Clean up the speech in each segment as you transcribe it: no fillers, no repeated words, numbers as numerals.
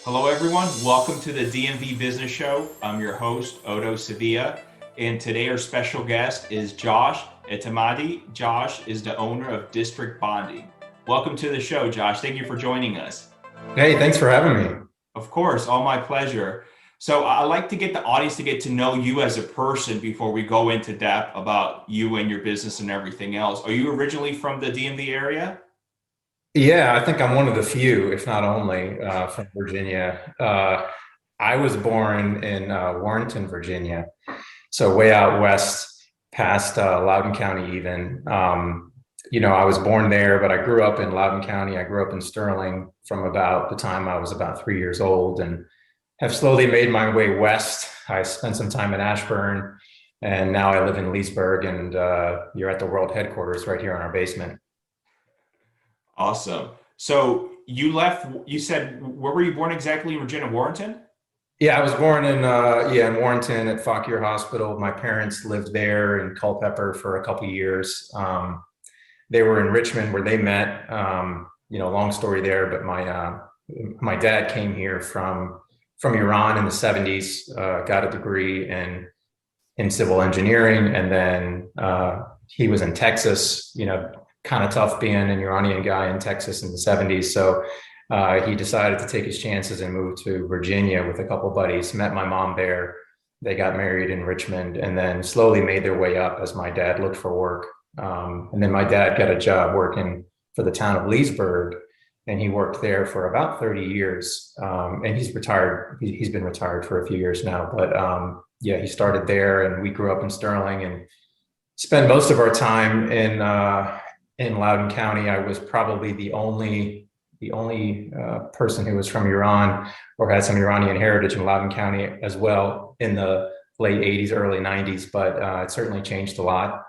Hello, everyone. Welcome to the DMV Business Show. I'm your host, Otto Sevilla, and today our special guest is Josh Etemadi. Josh is the owner of District Bonding. Welcome to the show, Josh. Thank you for joining us. Hey, thanks for having me. Of course, all my pleasure. So I like to get the audience to get to know you as a person before we go into depth about you and your business and everything else. Are you originally from the DMV area? Yeah, I think I'm one of the few, if not only, from Virginia. I was born in Warrenton, Virginia, so way out west, past Loudoun County even. I was born there, but I grew up in Loudoun County. I grew up in Sterling from about the time I was about 3 years old and have slowly made my way west. I spent some time in Ashburn, and now I live in Leesburg, and you're at the world headquarters right here in our basement. Awesome. So you left, you said, where were you born exactly in Virginia, Warrenton? Yeah, I was born in in Warrenton at Fauquier Hospital. My parents lived there in Culpeper for a couple of years. They were in Richmond where they met. Long story there, but my dad came here from Iran in the 70s, got a degree in civil engineering, and then he was in Texas. Kind of tough being an Iranian guy in Texas in the 70s. So he decided to take his chances and move to Virginia with a couple buddies. Met my mom there. They got married in Richmond, and then slowly made their way up as my dad looked for work. And then my dad got a job working for the town of Leesburg, and he worked there for about 30 years. And he's retired. He's been retired for a few years now. But he started there, and we grew up in Sterling and spent most of our time in Loudoun County. I was probably the only person who was from Iran or had some Iranian heritage in Loudoun County as well in the late 80s, early 90s, but it certainly changed a lot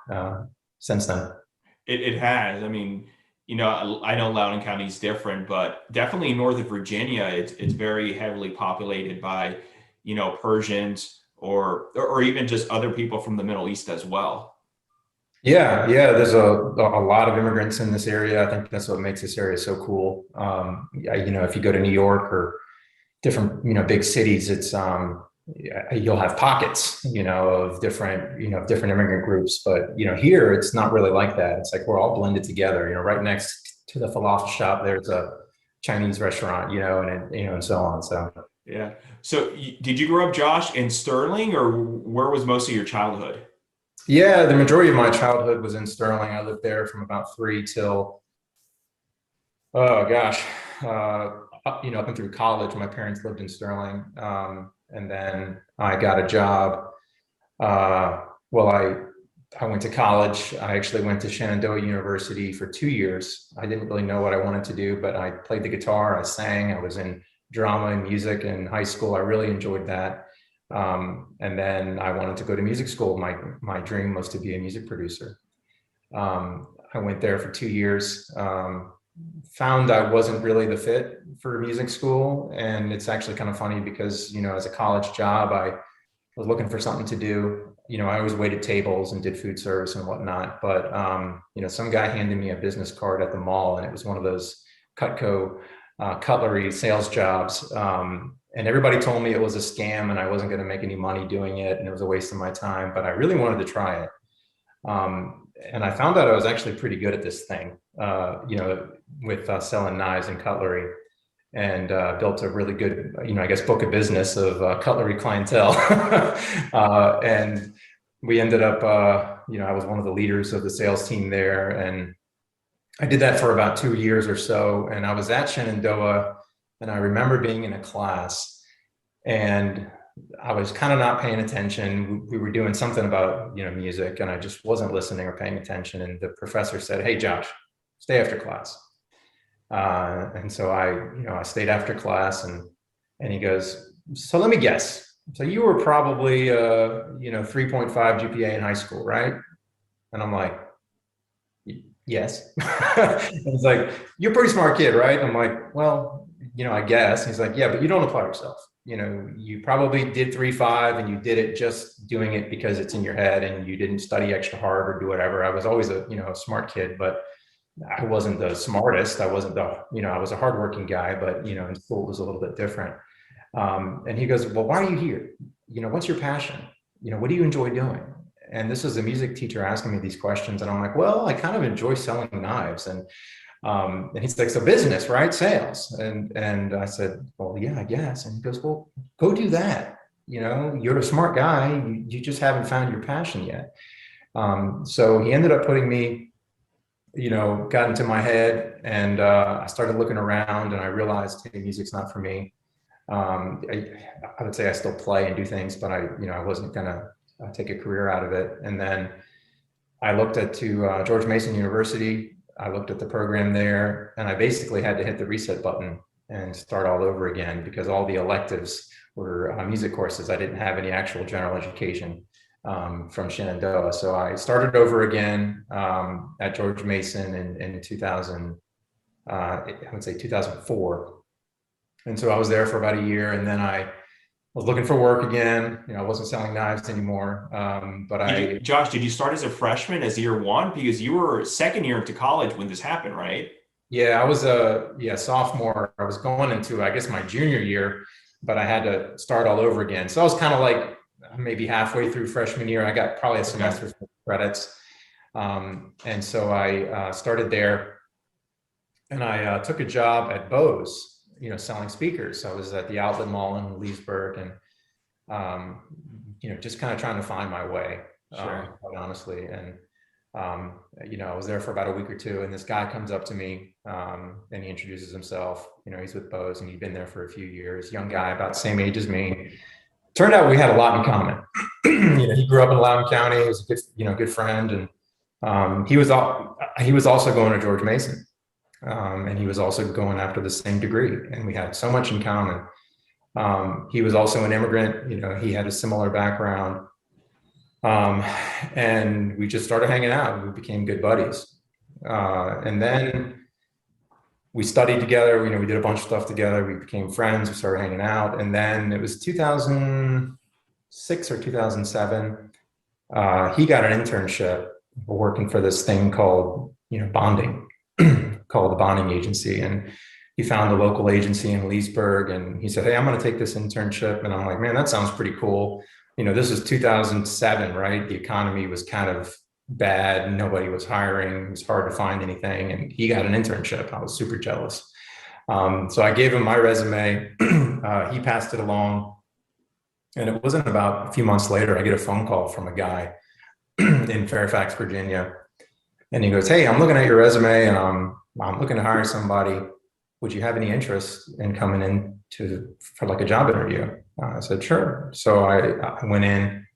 since then. It has. I mean, I know Loudoun County is different, but definitely north of Virginia, it's very heavily populated by, Persians or even just other people from the Middle East as well. Yeah. There's a lot of immigrants in this area. I think that's what makes this area so cool. If you go to New York or different, big cities, it's you'll have pockets, of different immigrant groups. But here it's not really like that. It's like we're all blended together. Right next to the falafel shop, there's a Chinese restaurant, and so on. So Yeah. So did you grow up, Josh, in Sterling, or where was most of your childhood? yeah, the majority of my childhood was in Sterling. I lived there from about three till oh gosh, up and through college. My parents lived in Sterling, and then I got a job. Well, I went to college. I actually went to Shenandoah University for 2 years. I didn't really know what I wanted to do, but I played the guitar. I sang. I was in drama and music in high school. I really enjoyed that. And then I wanted to go to music school. My dream was to be a music producer. I went there for 2 years. Found I wasn't really the fit for music school. And it's actually kind of funny because, as a college job, I was looking for something to do. I always waited tables and did food service and whatnot. But, some guy handed me a business card at the mall, and it was one of those Cutco cutlery sales jobs. And everybody told me it was a scam and I wasn't going to make any money doing it. And it was a waste of my time, but I really wanted to try it. And I found out I was actually pretty good at this thing, with selling knives and cutlery, and built a really good, book of business of cutlery clientele. And we ended up, I was one of the leaders of the sales team there. And I did that for about 2 years or so. And I was at Shenandoah, and I remember being in a class, and I was kind of not paying attention. We were doing something about, music, and I just wasn't listening or paying attention. And the professor said, "Hey, Josh, stay after class." And so I stayed after class, and he goes, "So let me guess. So you were probably, 3.5 GPA in high school, right?" And I'm like, "Yes." And he's like, "You're a pretty smart kid, right?" I'm like, "Well, I guess." And he's like, "Yeah, but you don't apply yourself. You probably did 3.5 and you did it just doing it because it's in your head, and you didn't study extra hard or do whatever." I was always a smart kid, but I wasn't the smartest. I wasn't the, I was a hardworking guy, but, in school it was a little bit different. And he goes, well, why are you here? What's your passion? What do you enjoy doing? And this is a music teacher asking me these questions. And I'm like, well, I kind of enjoy selling knives. And he's like, so business, right? Sales. And I said, well, yeah, I guess. And he goes, well, go do that. You're a smart guy. You just haven't found your passion yet. So he ended up putting me, got into my head, and I started looking around, and I realized, hey, music's not for me. I would say I still play and do things, but I wasn't gonna take a career out of it. And then I looked to George Mason University. I looked at the program there, and I basically had to hit the reset button and start all over again, because all the electives were music courses. I didn't have any actual general education from Shenandoah. So I started over again at George Mason in 2000, I would say 2004. And so I was there for about a year, and then I was looking for work again. I wasn't selling knives anymore. Josh, did you start as a freshman, as year one? Because you were second year into college when this happened, right? Yeah, I was a sophomore. I was going into, I guess, my junior year, but I had to start all over again. So I was kind of like maybe halfway through freshman year. I got probably a semester's credits. And so I started there, and I took a job at Bose, selling speakers. So I was at the Outlet Mall in Leesburg, and, just kind of trying to find my way, quite honestly. And, I was there for about a week or two, and this guy comes up to me, and he introduces himself. He's with Bose, and he'd been there for a few years, young guy, about the same age as me. Turned out we had a lot in common. He grew up in Loudoun County. He was a good, good friend. And he was also going to George Mason. And he was also going after the same degree, and we had so much in common. He was also an immigrant. He had a similar background. And we just started hanging out. We became good buddies. And then we studied together. We did a bunch of stuff together. We became friends. We started hanging out. And then it was 2006 or 2007. He got an internship working for this thing called, bonding, called the bonding agency. And he found a local agency in Leesburg, and he said, hey, I'm going to take this internship. And I'm like, man, that sounds pretty cool. This is 2007, right? The economy was kind of bad. Nobody was hiring. It was hard to find anything. And he got an internship. I was super jealous. So I gave him my resume. He passed it along. And it wasn't about a few months later, I get a phone call from a guy in Fairfax, Virginia. And he goes, hey, I'm looking at your resume, and I'm looking to hire somebody. Would you have any interest in coming in for like a job interview? I said, sure. So I went in,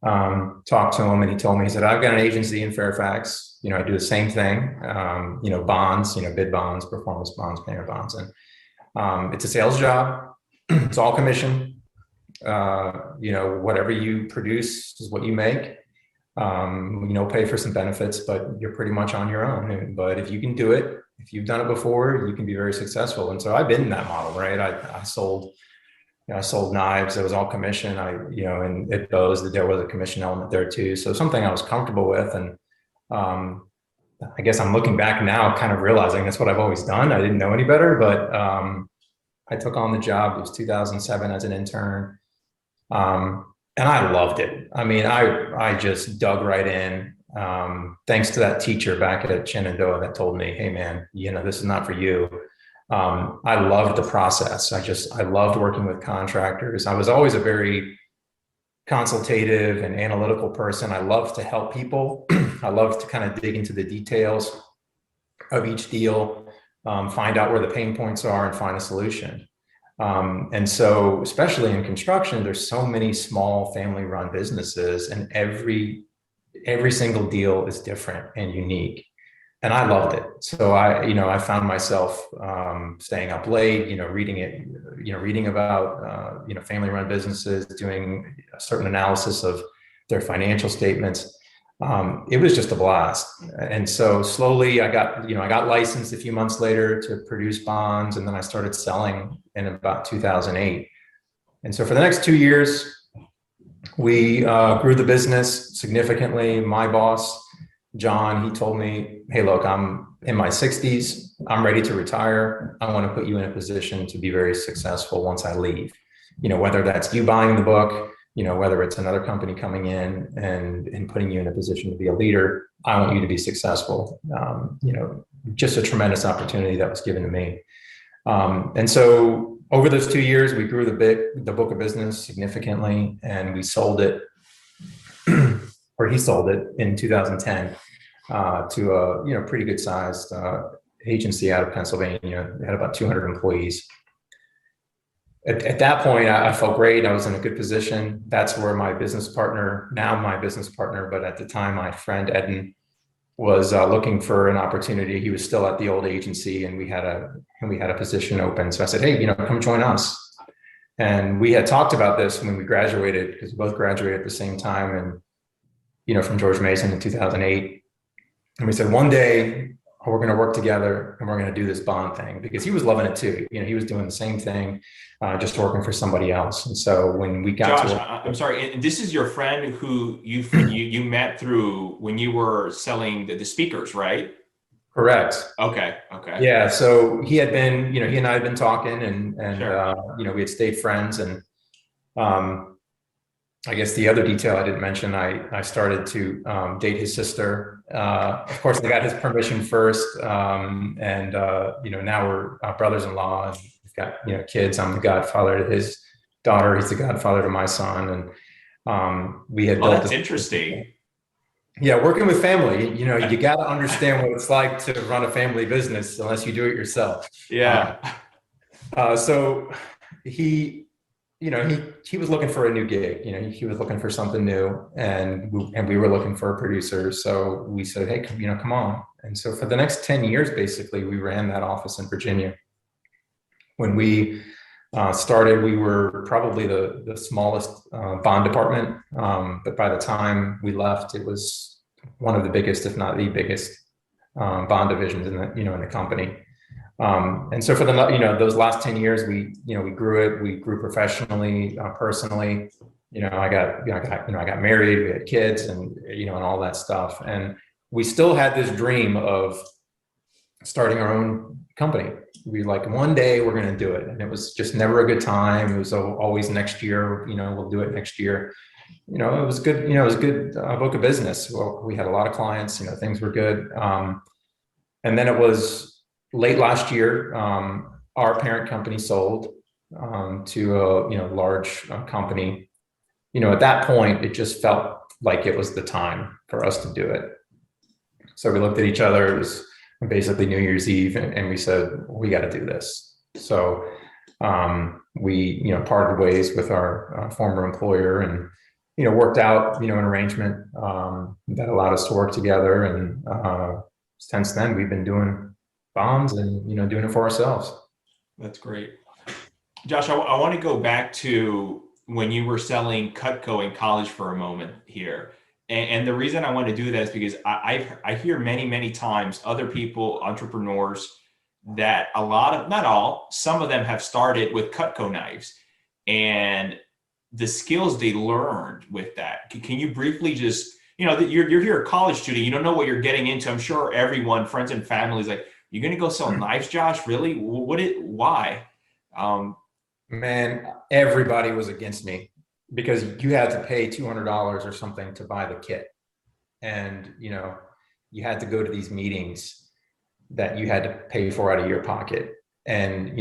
talked to him, and he told me, he said, I've got an agency in Fairfax. I do the same thing, bonds, bid bonds, performance bonds, payment bonds. And it's a sales job. It's all commission. Whatever you produce is what you make. Pay for some benefits, but you're pretty much on your own. But if you can do it, if you've done it before, you can be very successful. And so I've been in that model, right? I sold knives. It was all commission. And at Bose, there was a commission element there too. So something I was comfortable with. And I guess I'm looking back now, kind of realizing that's what I've always done. I didn't know any better, but I took on the job. It was 2007 as an intern. And I loved it. I mean, I just dug right in. Thanks to that teacher back at Shenandoah that told me, hey man, this is not for you. I loved the process. I loved working with contractors. I was always a very consultative and analytical person. I love to help people. I love to kind of dig into the details of each deal, find out where the pain points are, and find a solution. And so, especially in construction, there's so many small family-run businesses, and every single deal is different and unique. And I loved it. So I found myself staying up late, reading about family-run businesses, doing a certain analysis of their financial statements. It was just a blast. And so slowly I got licensed a few months later to produce bonds, and then I started selling in about 2008. And so for the next 2 years, we grew the business significantly. My boss, John, he told me, hey, look, in my 60s, I'm ready to retire. I want to put you in a position to be very successful once I leave. Whether that's you buying the book, whether it's another company coming in and putting you in a position to be a leader, I want you to be successful. Just a tremendous opportunity that was given to me. And so over those 2 years, we grew the book of business significantly, and we sold it, or he sold it in 2010 to a pretty good sized agency out of Pennsylvania. It had about 200 employees. At that point, I felt great. I was in a good position. That's where my business partner, but at the time, my friend Eden, was looking for an opportunity. He was still at the old agency, and we had a position open. So I said, "Hey, come join us." And we had talked about this when we graduated, because we both graduated at the same time, and from George Mason in 2008. And we said, one day we're going to work together and we're going to do this bond thing, because he was loving it too. He was doing the same thing, just working for somebody else. And so when we got Josh, I'm sorry, and this is your friend who you met through when you were selling the speakers, right? Correct. Okay. Yeah. So he had been, he and I had been talking, and Sure. we had stayed friends. And I guess the other detail I didn't mention, I started to date his sister. Of course, I got his permission first. And now we're brothers-in-law, and we've got, kids. I'm the godfather to his daughter. He's the godfather to my son. And we had built That's interesting. Yeah, working with family, you got to understand what it's like to run a family business unless you do it yourself. Yeah. So he was looking for a new gig. He was looking for something new, and we were looking for a producer. So we said, "Hey, come on." And so for the next 10 years, basically, we ran that office in Virginia. When we started, we were probably the smallest bond department, but by the time we left, it was one of the biggest, if not the biggest, bond divisions in the company. And so for those last 10 years, we grew it. We grew professionally, personally. I got married. We had kids, and and all that stuff. And we still had this dream of starting our own company. We one day we're going to do it, and it was just never a good time. It was always next year. We'll do it next year. It was good. It was a good book of business. Well, we had a lot of clients. Things were good. And then it was late last year. Our parent company sold to a large company. At that point, it just felt like it was the time for us to do it. So we looked at each other. It was basically New Year's Eve, and we said, we got to do this. So we parted ways with our former employer, and worked out an arrangement that allowed us to work together. And since then, we've been doing bonds and doing it for ourselves. That's great. Josh, I want to go back to when you were selling Cutco in college for a moment here. And the reason I want to do that is because I hear many times other people, entrepreneurs, that not all, some of them have started with Cutco knives, and the skills they learned with that. Can you briefly just, you're here a college student, you don't know what you're getting into. I'm sure everyone, friends and family, is like, "You're going to go sell knives, Josh? Really? Why?" Man, everybody was against me, because you had to pay $200 or something to buy the kit. And, you had to go to these meetings that you had to pay for out of your pocket. And,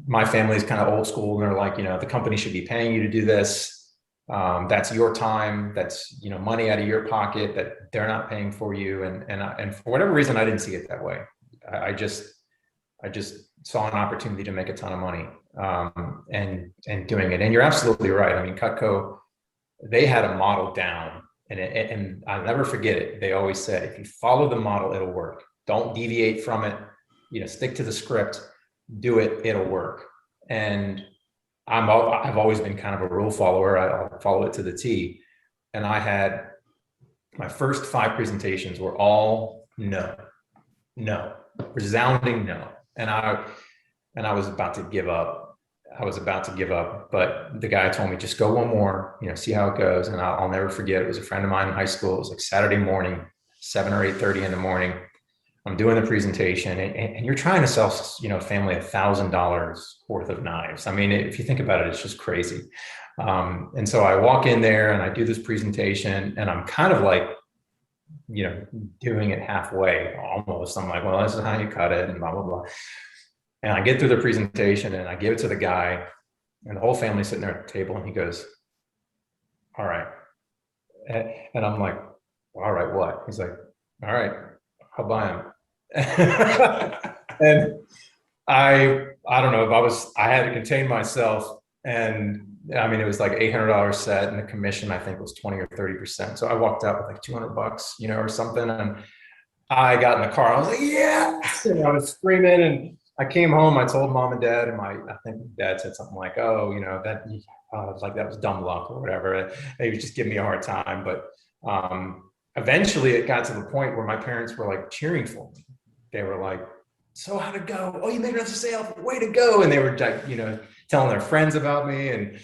my family's kind of old school, and they're like, the company should be paying you to do this. That's your time. That's, money out of your pocket that they're not paying for you. And for whatever reason, I didn't see it that way. I just saw an opportunity to make a ton of money, and doing it. And you're absolutely right. I mean, Cutco, they had a model down, and I'll never forget it. They always said, if you follow the model, it'll work. Don't deviate from it. Stick to the script, do it, it'll work. And I've always been kind of a rule follower. I'll follow it to the T. And I had my first 5 presentations were all no, resounding no. And I was about to give up. But the guy told me, just go one more, see how it goes. And I'll never forget. It was a friend of mine in high school. It was like Saturday morning, 7 or 8:30 in the morning. I'm doing the presentation, and you're trying to sell, a family $1,000 worth of knives. I mean, if you think about it, it's just crazy. And so I walk in there and I do this presentation, and I'm kind of like, doing it halfway almost. I'm like, well, this is how you cut it and blah, blah, blah. And I get through the presentation and I give it to the guy, and the whole family's sitting there at the table, and he goes, all right. And I'm like, all right, what? He's like, all right, I'll buy them. And I don't know if I had to contain myself. And I mean, it was like $800 set, and the commission, I think, was 20 or 30%. So I walked out with like $200, or something. And I got in the car. I was like, yes! And I was screaming. And I came home. I told mom and dad, and I think dad said something like, "Oh, that that was dumb luck or whatever." He was just giving me a hard time. But eventually, it got to the point where my parents were like cheering for me. They were like, "So how'd it go? Oh, you made another sale! Way to go!" And they were like, telling their friends about me. And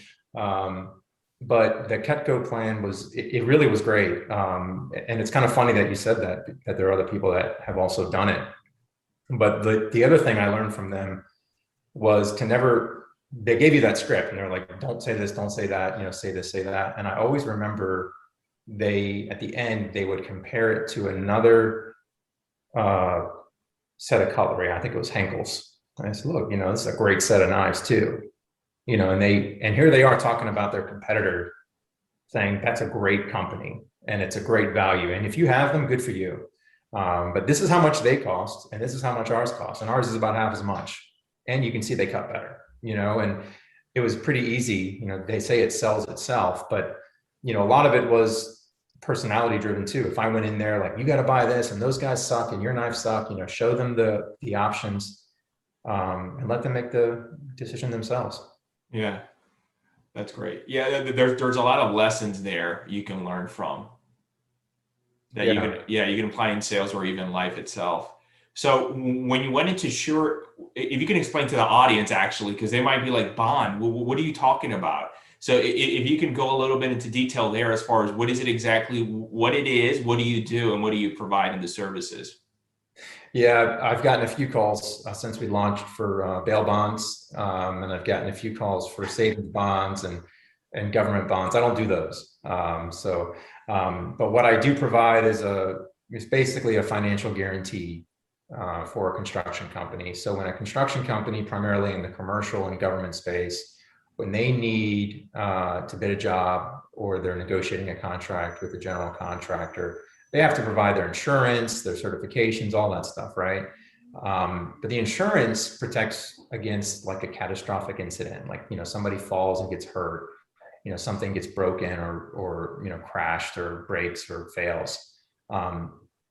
but the Cutco plan it really was great. And it's kind of funny that you said that there are other people that have also done it. But the other thing I learned from them was they gave you that script, and they're like, don't say this, don't say that, say this, say that. And I always remember at the end, they would compare it to another set of cutlery. I think it was Henkel's. And I said, look, this is a great set of knives too. And here they are talking about their competitor, saying that's a great company and it's a great value. And if you have them, good for you. But this is how much they cost, and this is how much ours costs. And ours is about half as much. And you can see they cut better, and it was pretty easy. They say it sells itself, but, a lot of it was personality driven too. If I went in there, like, you got to buy this, and those guys suck, and your knives suck, show them the options, and let them make the decision themselves. Yeah, that's great. Yeah, there's a lot of lessons there you can learn from that you can apply in sales or even life itself. So when you went into if you can explain to the audience, actually, because they might be like, bond, what are you talking about? So if you can go a little bit into detail there as far as what is it exactly, what it is, what do you do, and what do you provide in the services? Yeah, I've gotten a few calls since we launched for bail bonds, and I've gotten a few calls for savings bonds and government bonds. I don't do those. But what I do provide is basically a financial guarantee for a construction company. So when a construction company, primarily in the commercial and government space, when they need to bid a job, or they're negotiating a contract with a general contractor, they have to provide their insurance, their certifications, all that stuff, right? But the insurance protects against like a catastrophic incident, like, somebody falls and gets hurt, something gets broken or crashed or breaks or fails.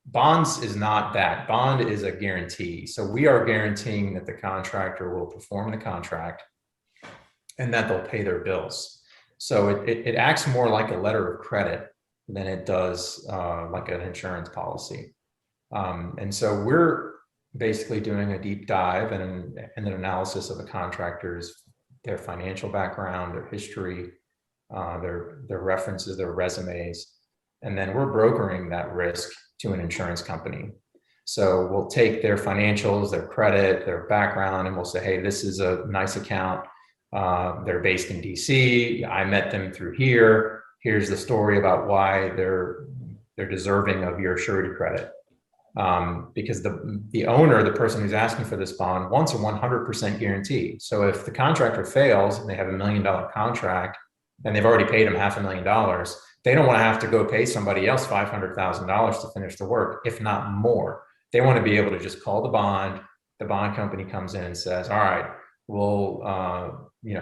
Bonds is not that. Bond is a guarantee. So we are guaranteeing that the contractor will perform the contract and that they'll pay their bills. So it acts more like a letter of credit than it does like an insurance policy. And so we're basically doing a deep dive and an analysis of the contractors, their financial background, their history, their references, their resumes, and then we're brokering that risk to an insurance company. So we'll take their financials, their credit, their background, and we'll say, hey, this is a nice account. They're based in DC. I met them through here. Here's the story about why they're deserving of your surety credit. Because the owner, the person who's asking for this bond, wants a 100% guarantee. So if the contractor fails and they have $1 million contract and they've already paid them $500,000, they don't want to have to go pay somebody else $500,000 to finish the work, if not more. They want to be able to just call the bond company comes in and says, all right, we'll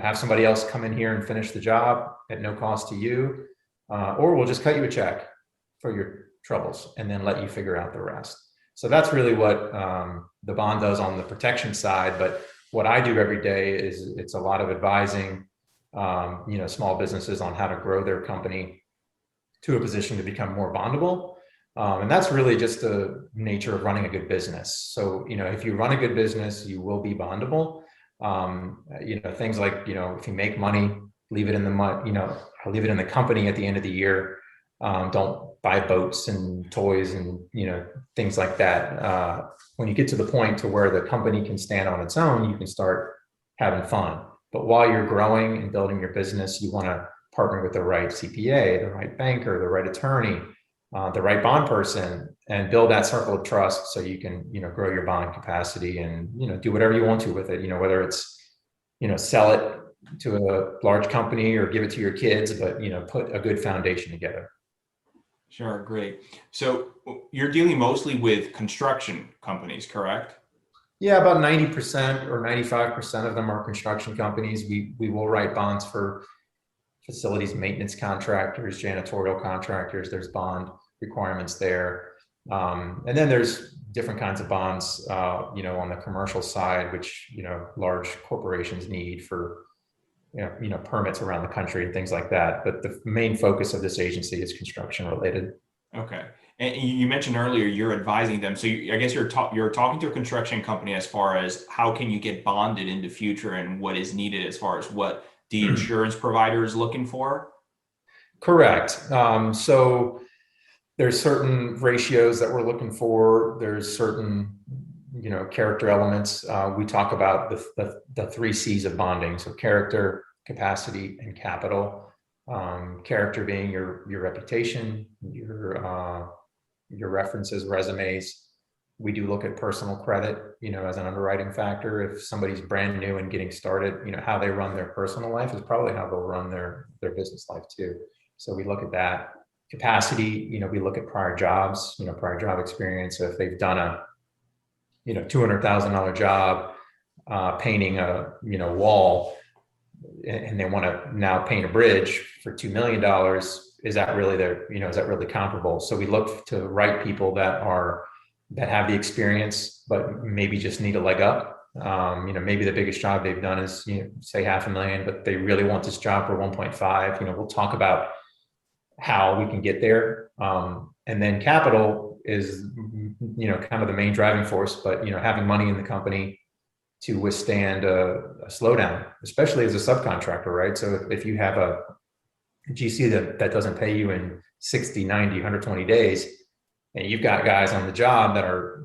have somebody else come in here and finish the job at no cost to you, or we'll just cut you a check for your troubles and then let you figure out the rest. So that's really what the bond does on the protection side. But what I do every day is it's a lot of advising small businesses on how to grow their company to a position to become more bondable. And that's really just the nature of running a good business. So, if you run a good business, you will be bondable. Things like, if you make money, leave it in the leave it in the company at the end of the year. Don't buy boats and toys and, things like that. When you get to the point to where the company can stand on its own, you can start having fun. But while you're growing and building your business, you want to partner with the right CPA, the right banker, the right attorney, the right bond person, and build that circle of trust so you can, grow your bond capacity and, do whatever you want to with it, whether it's, sell it to a large company or give it to your kids, but, put a good foundation together. Sure, great. So you're dealing mostly with construction companies, correct? Yeah, about 90% or 95% of them are construction companies. We will write bonds for facilities maintenance contractors, janitorial contractors. There's bond requirements there. And then there's different kinds of bonds, on the commercial side, which, large corporations need for, permits around the country and things like that. But the main focus of this agency is construction related. Okay. And you mentioned earlier you're advising them. So I guess you're talking to a construction company as far as how can you get bonded in the future and what is needed as far as what the insurance provider is looking for? Correct. So there's certain ratios that we're looking for. There's certain, character elements. We talk about the 3 C's of bonding. So character, capacity, and capital. Character being your reputation, your references, resumes. We do look at personal credit, as an underwriting factor. If somebody's brand new and getting started, how they run their personal life is probably how they'll run their business life too. So we look at that. Capacity, we look at prior jobs, prior job experience. So if they've done a, $200,000 job, painting a, wall, and they want to now paint a bridge for $2 million, is that really is that really comparable? So we look to the right people that have the experience, but maybe just need a leg up. Maybe the biggest job they've done is, say $500,000, but they really want this job for 1.5. We'll talk about how we can get there. And then capital is, kind of the main driving force, but, having money in the company to withstand a slowdown, especially as a subcontractor, right? So if you have a GC that doesn't pay you in 60, 90, 120 days, and you've got guys on the job that are,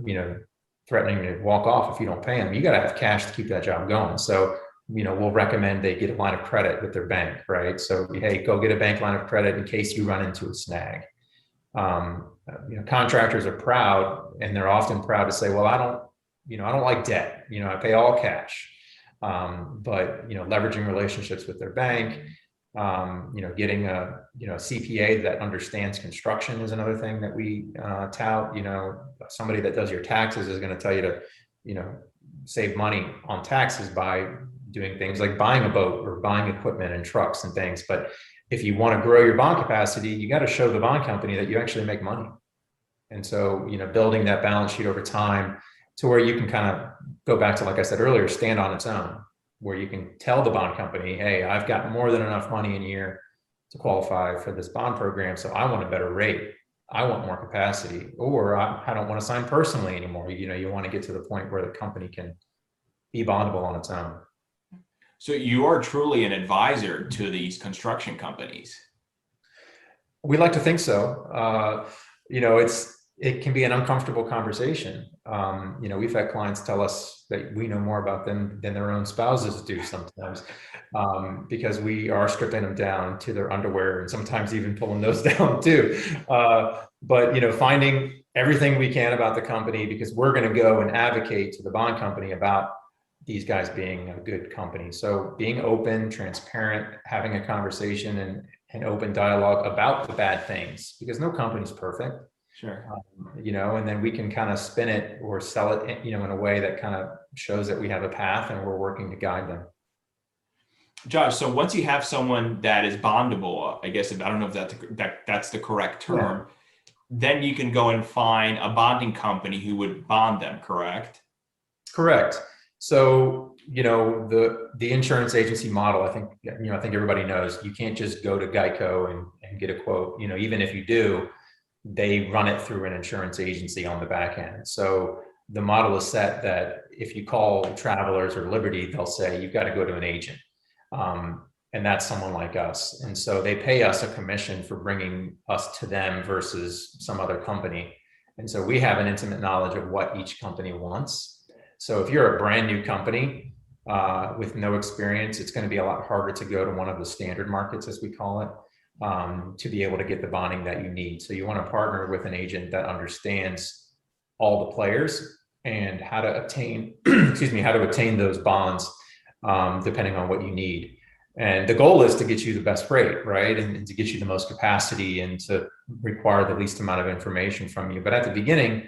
threatening to walk off if you don't pay them, you got to have cash to keep that job going. So, we'll recommend they get a line of credit with their bank, right? So, hey, go get a bank line of credit in case you run into a snag. Contractors are proud, and they're often proud to say, well, I don't like debt. I pay all cash. But, leveraging relationships with their bank, getting a, CPA that understands construction is another thing that we tout. Somebody that does your taxes is going to tell you to, save money on taxes by doing things like buying a boat or buying equipment and trucks and things. But if you want to grow your bond capacity, you got to show the bond company that you actually make money. And so, building that balance sheet over time to where you can kind of go back to, like I said earlier, stand on its own, where you can tell the bond company, hey, I've got more than enough money in a year to qualify for this bond program. So I want a better rate. I want more capacity, or I don't want to sign personally anymore. You want to get to the point where the company can be bondable on its own. So you are truly an advisor to these construction companies. We like to think so. It can be an uncomfortable conversation. We've had clients tell us that we know more about them than their own spouses do sometimes, because we are stripping them down to their underwear and sometimes even pulling those down too. But finding everything we can about the company, because we're going to go and advocate to the bond company about these guys being a good company. So being open, transparent, having a conversation and open dialogue about the bad things, because no company's perfect. Sure. And then we can kind of spin it or sell it, in a way that kind of shows that we have a path and we're working to guide them. Josh, so once you have someone that is bondable, I guess, I don't know if that's the correct term, then you can go and find a bonding company who would bond them, correct? Correct. So, the insurance agency model, I think everybody knows you can't just go to Geico and get a quote. Even if you do, they run it through an insurance agency on the back end. So the model is set that if you call Travelers or Liberty, they'll say you've got to go to an agent. and that's someone like us. And so they pay us a commission for bringing us to them versus some other company. And so we have an intimate knowledge of what each company wants. So if you're a brand new company with no experience, it's going to be a lot harder to go to one of the standard markets, as we call it, to be able to get the bonding that you need. So you want to partner with an agent that understands all the players and how to obtain, how to obtain those bonds, depending on what you need. And the goal is to get you the best rate, right? And to get you the most capacity and to require the least amount of information from you. But at the beginning,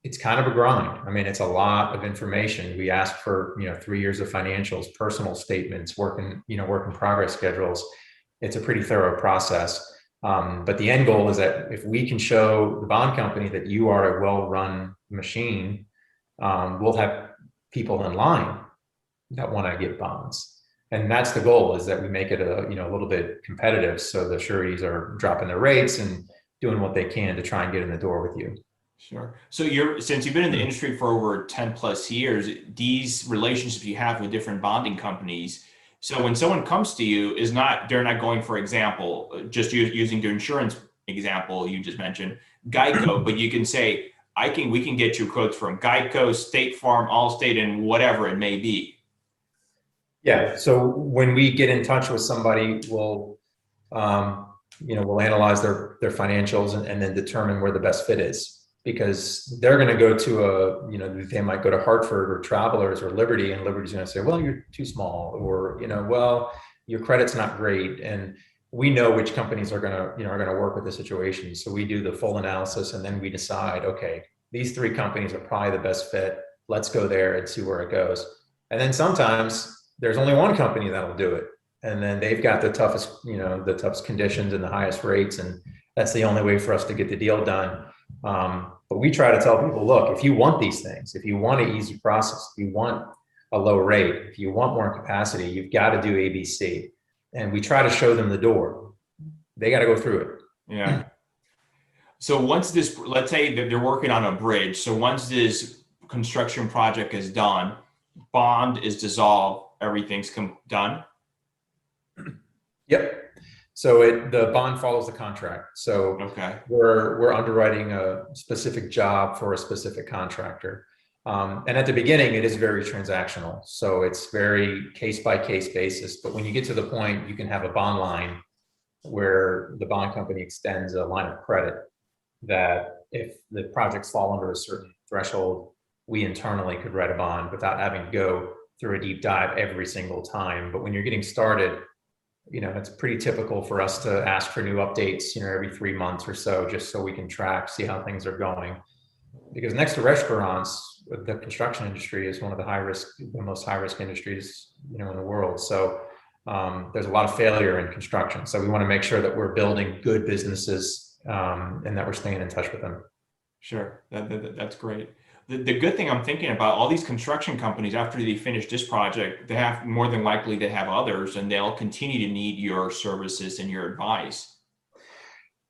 it's kind of a grind. I mean, it's a lot of information. We ask for, 3 years of financials, personal statements, work in progress schedules. It's a pretty thorough process. But the end goal is that if we can show the bond company that you are a well-run machine, we'll have people in line that want to get bonds. And that's the goal, is that we make it a little bit competitive. So the sureties are dropping their rates and doing what they can to try and get in the door with you. Sure. So since you've been in the industry for over 10 plus years, these relationships you have with different bonding companies. So when someone comes to you, they're not going, for example, just using the insurance example you just mentioned, Geico, but you can say, we can get you quotes from Geico, State Farm, Allstate, and whatever it may be. Yeah. So when we get in touch with somebody, we'll analyze their financials and then determine where the best fit is, because they're going to go to they might go to Hartford or Travelers or Liberty, and Liberty's going to say, well, you're too small, or, well, your credit's not great. And we know which companies are going to work with the situation. So we do the full analysis, and then we decide, okay, these 3 companies are probably the best fit. Let's go there and see where it goes. And then sometimes there's only one company that'll do it, and then they've got the toughest conditions and the highest rates, and that's the only way for us to get the deal done. But we try to tell people, look, if you want these things, if you want an easy process, if you want a low rate, if you want more capacity, you've got to do ABC. And we try to show them the door. They got to go through it. Yeah. So once let's say that they're working on a bridge. So once this construction project is done, bond is dissolved, everything's done. Yep. So the bond follows the contract. So okay, we're underwriting a specific job for a specific contractor. And at the beginning, it is very transactional. So it's very case by case basis. But when you get to the point, you can have a bond line where the bond company extends a line of credit that if the projects fall under a certain threshold, we internally could write a bond without having to go through a deep dive every single time. But when you're getting started, it's pretty typical for us to ask for new updates, every 3 months or so, just so we can see how things are going. Because next to restaurants, the construction industry is one of the most high risk industries, in the world. So there's a lot of failure in construction. So we want to make sure that we're building good businesses and that we're staying in touch with them. Sure, that's great. The good thing I'm thinking about, all these construction companies, after they finish this project, they have more than likely to have others, and they'll continue to need your services and your advice.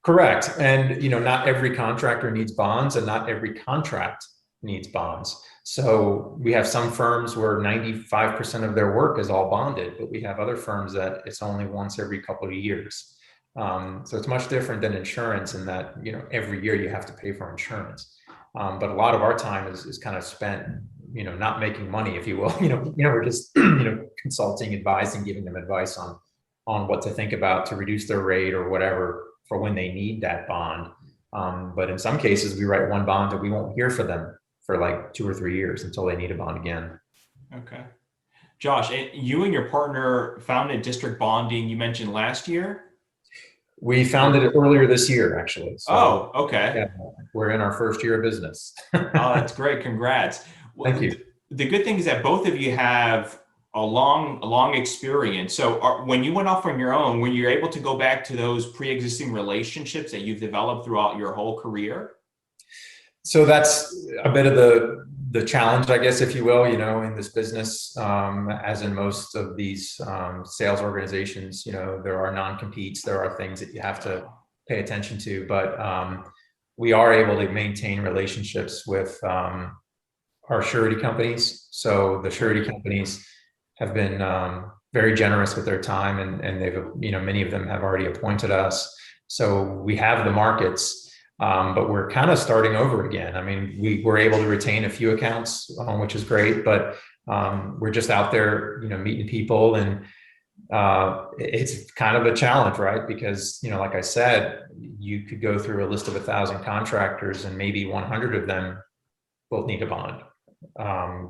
Correct. And, not every contractor needs bonds, and not every contract needs bonds. So we have some firms where 95% of their work is all bonded, but we have other firms that it's only once every couple of years. So it's much different than insurance in that, every year you have to pay for insurance. But a lot of our time is kind of spent, not making money, if you will. We're just, consulting, advising, giving them advice on what to think about to reduce their rate or whatever for when they need that bond. But in some cases, we write one bond that we won't hear from them for like 2 or 3 years until they need a bond again. Okay. Josh, you and your partner founded District Bonding, you mentioned last year? We founded it earlier this year, actually. So, okay. Yeah, we're in our first year of business. Oh, that's great. Congrats. Thank you. The good thing is that both of you have a long experience. So when you went off on your own, were you able to go back to those pre-existing relationships that you've developed throughout your whole career? So that's a bit of the challenge, I guess, if you will, in this business, as in most of these sales organizations, there are non-competes, there are things that you have to pay attention to, but we are able to maintain relationships with our surety companies. So the surety companies have been very generous with their time, and they've, many of them have already appointed us. So we have the markets, but we're kind of starting over again. I mean, we were able to retain a few accounts, which is great, but we're just out there, meeting people, and it's kind of a challenge, right? Because, like I said, you could go through a list of 1,000 contractors and maybe 100 of them will need a bond.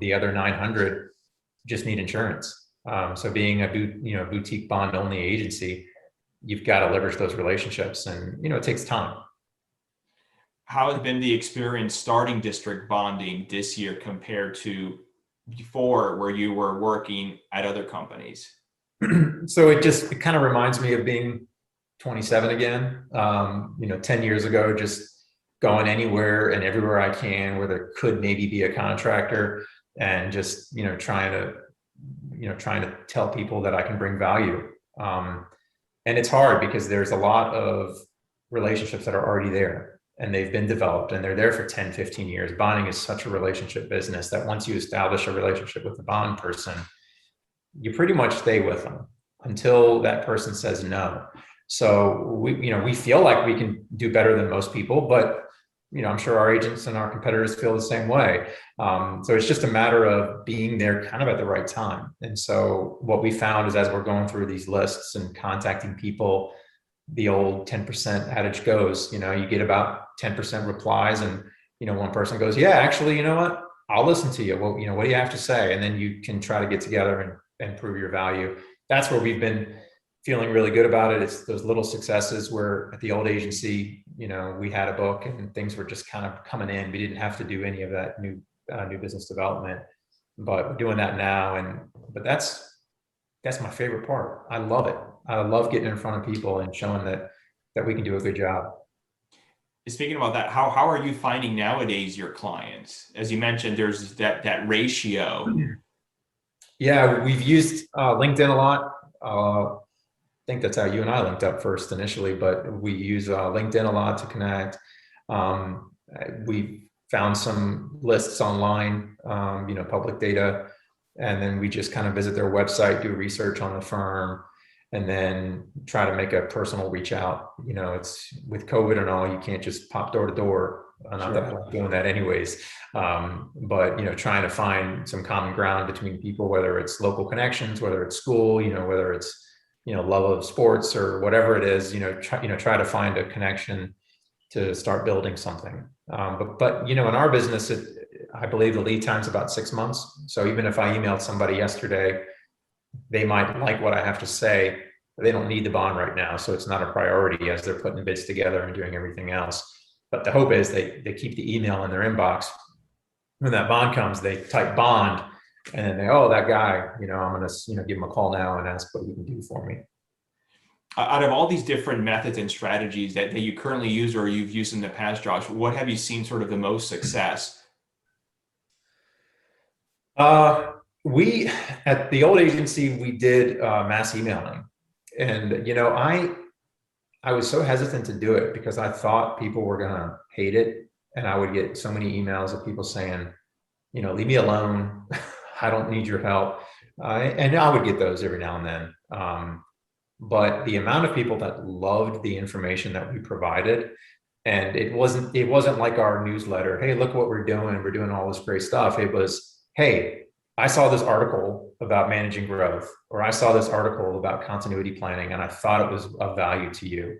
The other 900 just need insurance. So being a boutique bond only agency, you've got to leverage those relationships, and, it takes time. How has been the experience starting district bonding this year compared to before, where you were working at other companies? So it kind of reminds me of being 27 again. 10 years ago, just going anywhere and everywhere I can where there could maybe be a contractor, and just, trying to tell people that I can bring value. And it's hard because there's a lot of relationships that are already there, and they've been developed, and they're there for 10, 15 years. Bonding is such a relationship business that once you establish a relationship with the bond person, you pretty much stay with them until that person says no. So we feel like we can do better than most people, but I'm sure our agents and our competitors feel the same way. So it's just a matter of being there kind of at the right time. And so what we found is, as we're going through these lists and contacting people, the old 10% adage goes, you get about 10% replies, and, one person goes, yeah, actually, you know what? I'll listen to you. Well, what do you have to say? And then you can try to get together and prove your value. That's where we've been feeling really good about it. It's those little successes where at the old agency, we had a book and things were just kind of coming in. We didn't have to do any of that new business development, but we're doing that now. But that's my favorite part. I love it. I love getting in front of people and showing that we can do a good job. Speaking about that, how are you finding nowadays your clients? As you mentioned, there's that ratio. Yeah, we've used LinkedIn a lot. I think that's how you and I linked up first initially, but we use LinkedIn a lot to connect. We found some lists online, public data, and then we just kind of visit their website, do research on the firm, and then try to make a personal reach out. It's with COVID and all, you can't just pop door to door. Not that I like doing that anyways. But, trying to find some common ground between people, whether it's local connections, whether it's school, whether it's, love of sports or whatever it is, try to find a connection to start building something. But in our business, I believe the lead time's about 6 months. So even if I emailed somebody yesterday, they might like what I have to say, but they don't need the bond right now. So it's not a priority as they're putting bids together and doing everything else. But the hope is they keep the email in their inbox. When that bond comes, they type bond, and then that guy, I'm going to, give him a call now and ask what he can do for me. Out of all these different methods and strategies that you currently use or you've used in the past, Josh, what have you seen sort of the most success? We, at the old agency, we did mass emailing, and, I was so hesitant to do it because I thought people were going to hate it. And I would get so many emails of people saying, leave me alone. I don't need your help. And I would get those every now and then. But the amount of people that loved the information that we provided, and it wasn't like our newsletter, hey, look what we're doing all this great stuff. It was, hey, I saw this article about managing growth, or I saw this article about continuity planning, and I thought it was of value to you.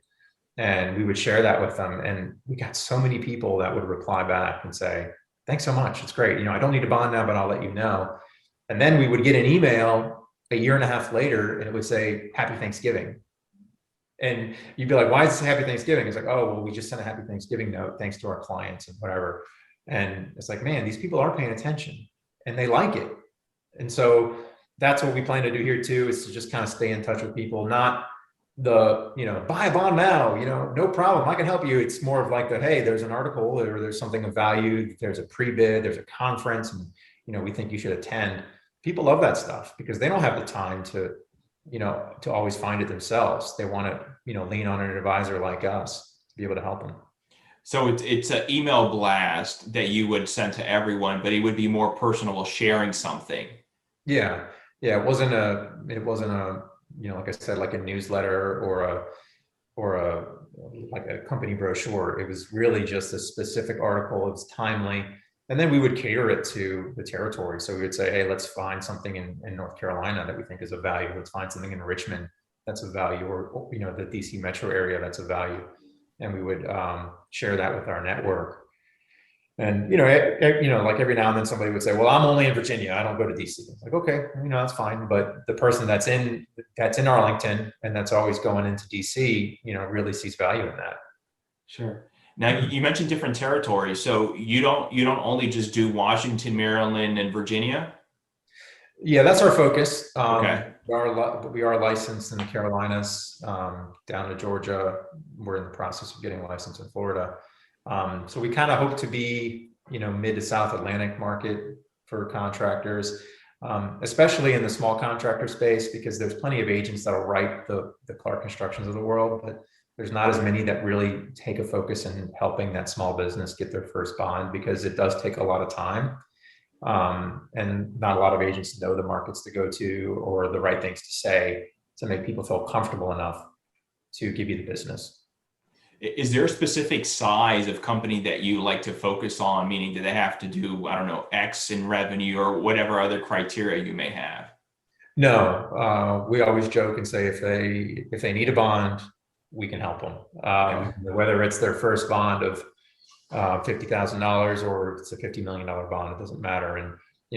And we would share that with them. And we got so many people that would reply back and say, thanks so much. It's great. I don't need a bond now, but I'll let you know. And then we would get an email a year and a half later, and it would say, Happy Thanksgiving. And you'd be like, why is it Happy Thanksgiving? It's like, oh, well, we just sent a Happy Thanksgiving note thanks to our clients and whatever. And it's like, man, these people are paying attention and they like it. And so that's what we plan to do here too, is to just kind of stay in touch with people, not the, buy a bond now, no problem, I can help you. It's more of like the, hey, there's an article or there's something of value, there's a pre-bid, there's a conference, and, we think you should attend. People love that stuff because they don't have the time to always find it themselves. They want to, lean on an advisor like us to be able to help them. So it's an email blast that you would send to everyone, but it would be more personal, sharing something. Yeah. Yeah, it wasn't a, like I said, like a newsletter or a like a company brochure. It was really just a specific article. It's timely. And then we would cater it to the territory. So we would say, hey, let's find something in North Carolina that we think is of value. Let's find something in Richmond that's of value, or the DC metro area that's of value. And we would share that with our network. And like every now and then somebody would say, "Well, I'm only in Virginia. I don't go to DC." It's like, okay, that's fine. But the person that's in Arlington and that's always going into DC, really sees value in that. Sure. Now you mentioned different territories, so you don't only just do Washington, Maryland, and Virginia. Yeah, that's our focus. Okay. We are licensed in the Carolinas, down to Georgia. We're in the process of getting licensed in Florida. So we kind of hope to be, mid to South Atlantic market for contractors, especially in the small contractor space, because there's plenty of agents that'll write the Clark Constructions of the world, but there's not as many that really take a focus in helping that small business get their first bond, because it does take a lot of time. And not a lot of agents know the markets to go to or the right things to say to make people feel comfortable enough to give you the business. Is there a specific size of company that you like to focus on? Meaning, do they have to do, I don't know, X in revenue or whatever other criteria you may have? No, we always joke and say if they need a bond, we can help them. Whether it's their first bond of $50,000 or it's a $50 million bond, it doesn't matter. And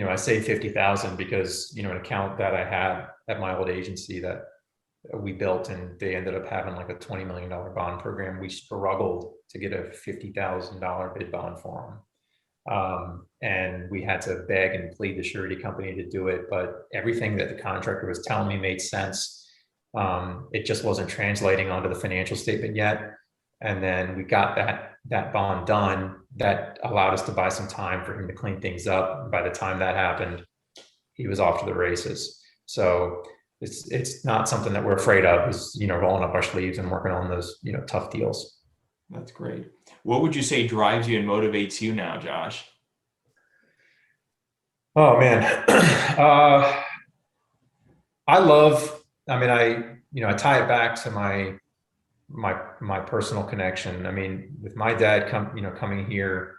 I say 50,000 because an account that I had at my old agency that we built, and they ended up having like a $20 million bond program. We struggled to get a $50,000 bid bond for them. And we had to beg and plead the surety company to do it. But everything that the contractor was telling me made sense. It just wasn't translating onto the financial statement yet. And then we got that bond done. That allowed us to buy some time for him to clean things up. And by the time that happened, he was off to the races. So it's not something that we're afraid of, is rolling up our sleeves and working on those tough deals. That's great. What would you say drives you and motivates you now, Josh? Oh man, I tie it back to my personal connection. I mean, with my dad coming here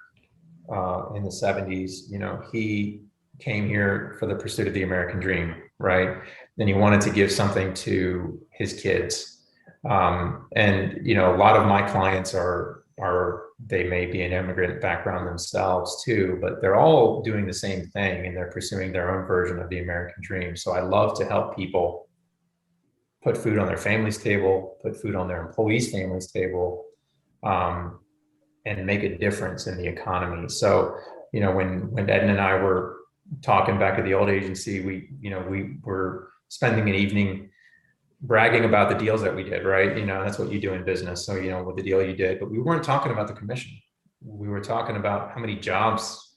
in the 70s, he came here for the pursuit of the American dream, right? And he wanted to give something to his kids. And a lot of my clients they may be an immigrant background themselves too, but they're all doing the same thing and they're pursuing their own version of the American dream. So I love to help people put food on their family's table, put food on their employees' family's table, and make a difference in the economy. So, when Ed and I were talking back at the old agency, we were spending an evening bragging about the deals that we did, right? That's what you do in business. So, with the deal you did, but we weren't talking about the commission. We were talking about how many jobs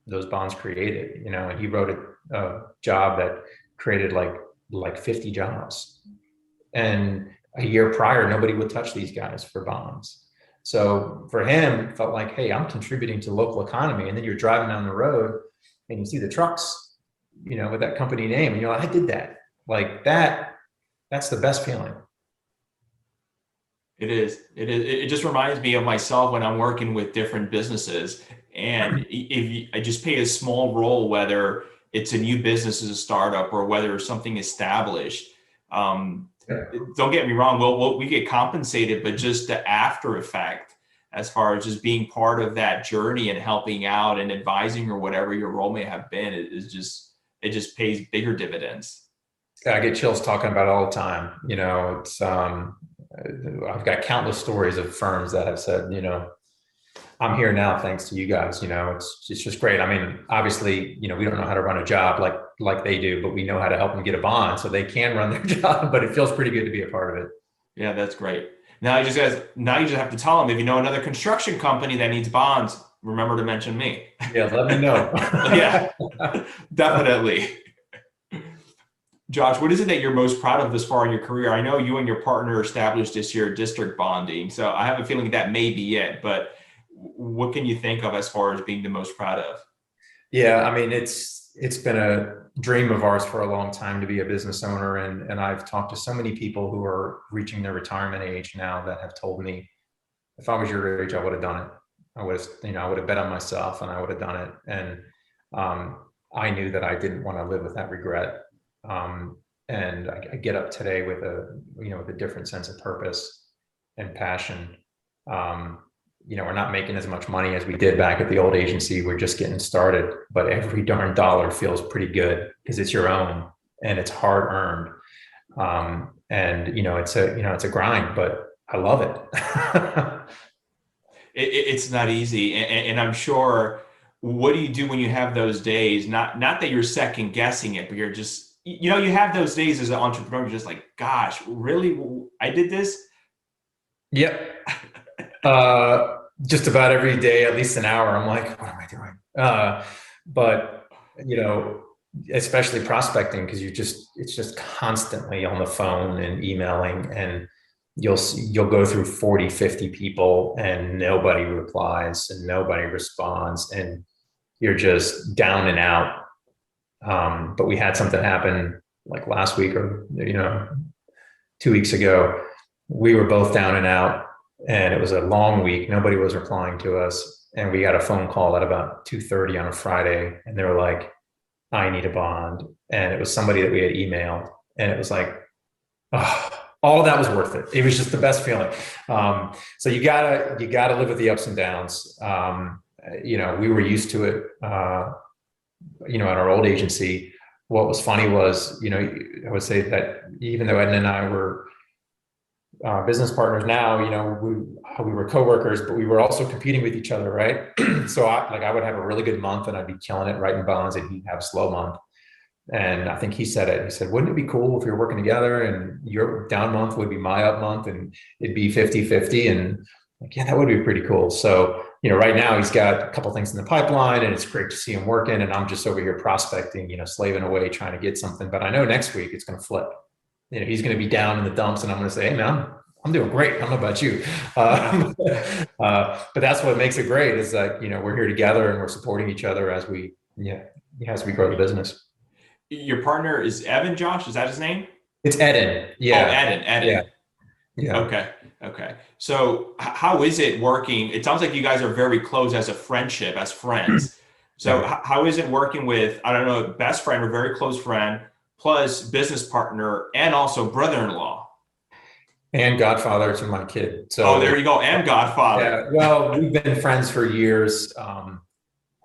those bonds created, and he wrote a job that created like 50 jobs. And a year prior, nobody would touch these guys for bonds. So for him, it felt like, hey, I'm contributing to local economy. And then you're driving down the road and you see the trucks, with that company name, and you're like, I did that. Like that's the best feeling. It is. It just reminds me of myself when I'm working with different businesses, and I just play a small role, whether it's a new business as a startup or whether something established. Don't get me wrong, we get compensated, but just the after effect, as far as just being part of that journey and helping out and advising or whatever your role may have been, it just pays bigger dividends. I get chills talking about it all the time. It's I've got countless stories of firms that have said, I'm here now thanks to you guys. It's just great. I mean, obviously, we don't know how to run a job like they do, but we know how to help them get a bond so they can run their job. But it feels pretty good to be a part of it. Yeah, that's great. Now you just have to tell them, if you know another construction company that needs bonds, remember to mention me. Yeah, let me know. Yeah, definitely. Josh, what is it that you're most proud of thus far in your career? I know you and your partner established this year district bonding, so I have a feeling that may be it, but what can you think of as far as being the most proud of? Yeah, I mean, it's been dream of ours for a long time to be a business owner. And I've talked to so many people who are reaching their retirement age now that have told me, if I was your age, I would have done it. I would have, I would have bet on myself and I would have done it. And I knew that I didn't want to live with that regret. And I get up today with with a different sense of purpose and passion. We're not making as much money as we did back at the old agency. We're just getting started, but every darn dollar feels pretty good because it's your own and it's hard earned. It's a grind, but I love it. It's not easy. And I'm sure, what do you do when you have those days? Not that you're second guessing it, but you're just, you have those days as an entrepreneur, you're just like, gosh, really? I did this? Yep. Just about every day, at least an hour, I'm like, what am I doing? But especially prospecting, because it's just constantly on the phone and emailing, and you'll go through 40, 50 people and nobody replies and nobody responds and you're just down and out. But we had something happen like last week or 2 weeks ago. We were both down and out, and it was a long week. Nobody was replying to us. And we got a phone call at about 2:30 on a Friday, and they were like, I need a bond. And it was somebody that we had emailed. And it was like, oh, all of that was worth it. It was just the best feeling. So you gotta live with the ups and downs. We were used to it, at our old agency. What was funny was, I would say that even though Ed and I were business partners now, we were coworkers, but we were also competing with each other, right? So I would have a really good month and I'd be killing it writing bonds, and he'd have a slow month. And I think he said it. He said, wouldn't it be cool if we were working together and your down month would be my up month and it'd be 50-50? And like, yeah, that would be pretty cool. So, right now he's got a couple things in the pipeline and it's great to see him working, and I'm just over here prospecting, slaving away, trying to get something. But I know next week it's going to flip. He's going to be down in the dumps and I'm going to say, hey man, I'm doing great. I don't know about you. But that's what makes it great, is that, we're here together and we're supporting each other as we grow the business. Your partner is Evan, Josh? Is that his name? It's Eden. Yeah. Oh, Eden. Yeah. Okay. So how is it working? It sounds like you guys are very close as a friendship, as friends. So how is it working with, I don't know, best friend or very close friend, plus business partner, and also brother-in-law? And godfather to my kid. So there you go. And godfather. Yeah. Well, we've been friends for years.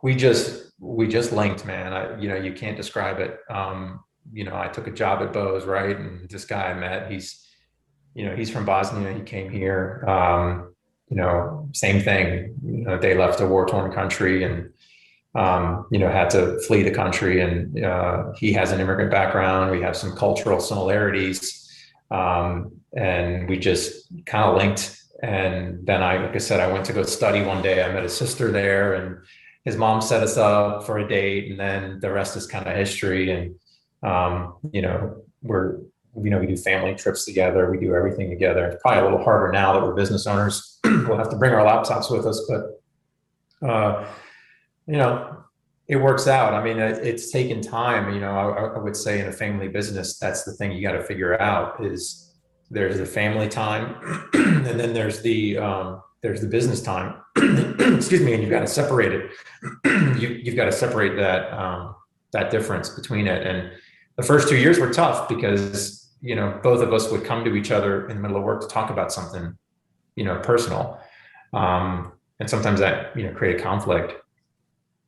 We just linked, man. You can't describe it. I took a job at Bose, right? And this guy I met, he's from Bosnia. He came here. Same thing. They left a war-torn country and had to flee the country. And he has an immigrant background. We have some cultural similarities. And we just kind of linked. And then like I said, I went to go study one day. I met his sister there, and his mom set us up for a date, and then the rest is kind of history. And, we do family trips together. We do everything together. It's probably a little harder now that we're business owners. We'll have to bring our laptops with us, but, it works out. I mean, it's taken time. I would say in a family business, that's the thing you got to figure out, is there's the family time and then there's the business time. Excuse me. And you've got to separate it. You've got to separate that difference between it. And the first 2 years were tough because, both of us would come to each other in the middle of work to talk about something, personal. And sometimes that, created conflict.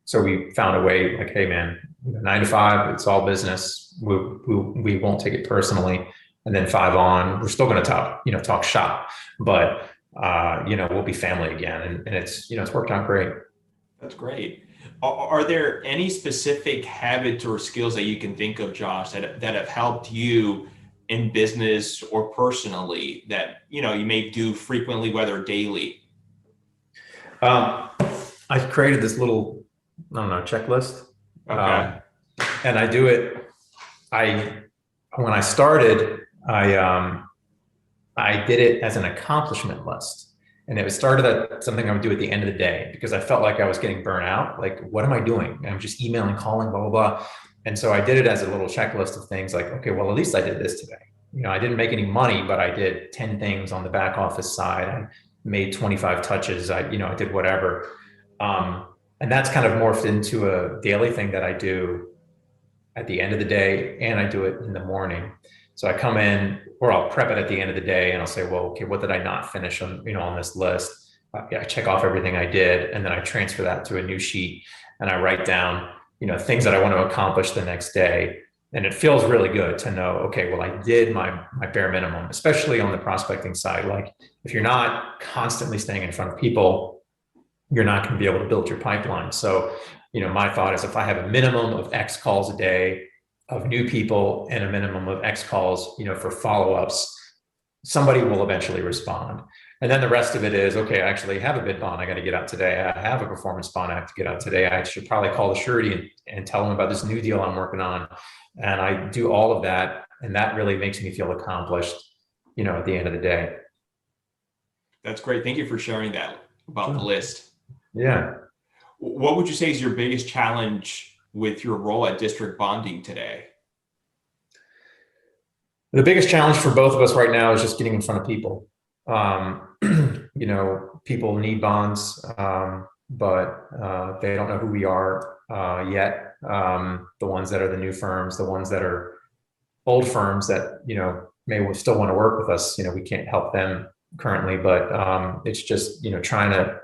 So we found a way, like, hey man, 9 to 5, it's all business. We won't take it personally. And then 5 on, we're still going to talk shop, but we'll be family again. And it's worked out great. That's great. Are there any specific habits or skills that you can think of, Josh, that have helped you in business or personally that, you may do frequently, whether daily? I created this little, checklist. Okay. And I do it. When I started, I did it as an accomplishment list. And it started at something I would do at the end of the day, because I felt like I was getting burnt out. Like, what am I doing? I'm just emailing, calling, blah, blah, blah. And so I did it as a little checklist of things like, okay, well, at least I did this today. I didn't make any money, but I did 10 things on the back office side. I made 25 touches. I did whatever. And that's kind of morphed into a daily thing that I do at the end of the day, and I do it in the morning. So I come in, or I'll prep it at the end of the day, and I'll say, well, okay, what did I not finish on this list? I check off everything I did, and then I transfer that to a new sheet, and I write down, things that I want to accomplish the next day. And it feels really good to know, okay, well, I did my bare minimum, especially on the prospecting side. Like, if you're not constantly staying in front of people, you're not going to be able to build your pipeline. So, my thought is, if I have a minimum of X calls a day of new people and a minimum of X calls, for follow-ups, somebody will eventually respond. And then the rest of it is, okay, I actually have a bid bond I got to get out today. I have a performance bond I have to get out today. I should probably call the surety and tell them about this new deal I'm working on. And I do all of that. And that really makes me feel accomplished, at the end of the day. That's great. Thank you for sharing that about the list. Yeah. What would you say is your biggest challenge with your role at district bonding today? The biggest challenge for both of us right now is just getting in front of people. People need bonds, but they don't know who we are yet. The ones that are the new firms, the ones that are old firms that, may still want to work with us, we can't help them currently, but it's just, trying to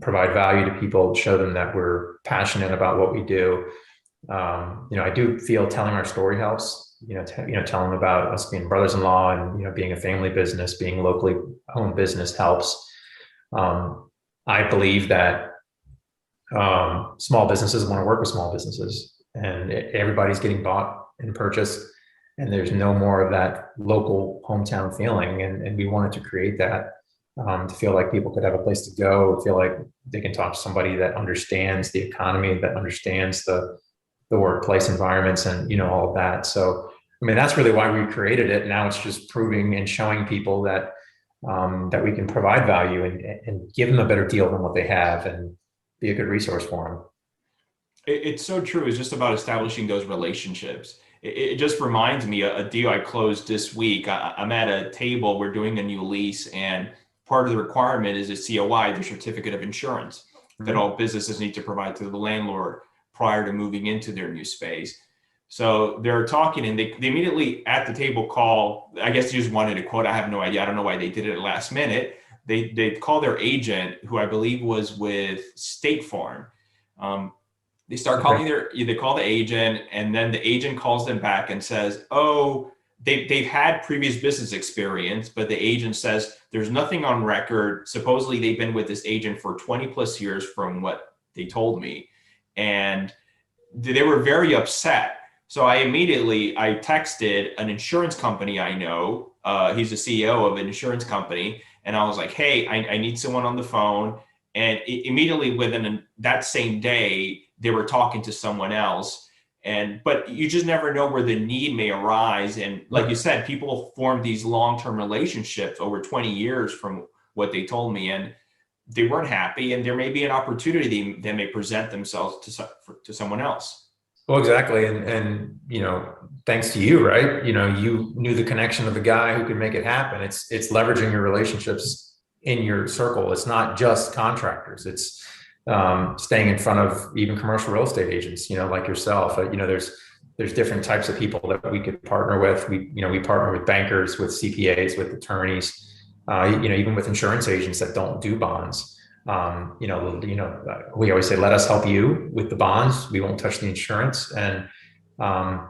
provide value to people, show them that we're passionate about what we do. I do feel telling our story helps. Telling about us being brothers-in-law and, being a family business, being locally owned business helps. I believe that small businesses want to work with small businesses, and everybody's getting bought and purchased, and there's no more of that local hometown feeling. And we wanted to create that, to feel like people could have a place to go, feel like they can talk to somebody that understands the economy, that understands the workplace environments and, all of that. So, that's really why we created it. Now it's just proving and showing people that, that we can provide value and give them a better deal than what they have and be a good resource for them. It's so true. It's just about establishing those relationships. It just reminds me a deal I closed this week. I'm at a table, we're doing a new lease, and part of the requirement is a COI, the certificate of insurance, that all businesses need to provide to the landlord prior to moving into their new space. So they're talking, and they immediately at the table call, I guess they just wanted a quote. I have no idea. I don't know why they did it at last minute. They call their agent, who I believe was with State Farm. They start calling they call the agent, and then the agent calls them back and says, oh, they've had previous business experience, but the agent says there's nothing on record. Supposedly they've been with this agent for 20 plus years from what they told me. And they were very upset. So I texted an insurance company I know. He's the CEO of an insurance company. And I was like, hey, I need someone on the phone. And immediately within that same day, they were talking to someone else. But you just never know where the need may arise. And like you said, people form these long-term relationships over 20 years from what they told me. And they weren't happy, and there may be an opportunity that may present themselves to someone else. Well, exactly. And, thanks to you, right? You knew the connection of the guy who could make it happen. It's leveraging your relationships in your circle. It's not just contractors. It's staying in front of even commercial real estate agents, like yourself. There's different types of people that we could partner with. We partner with bankers, with CPAs, with attorneys, even with insurance agents that don't do bonds. We always say, let us help you with the bonds. We won't touch the insurance. And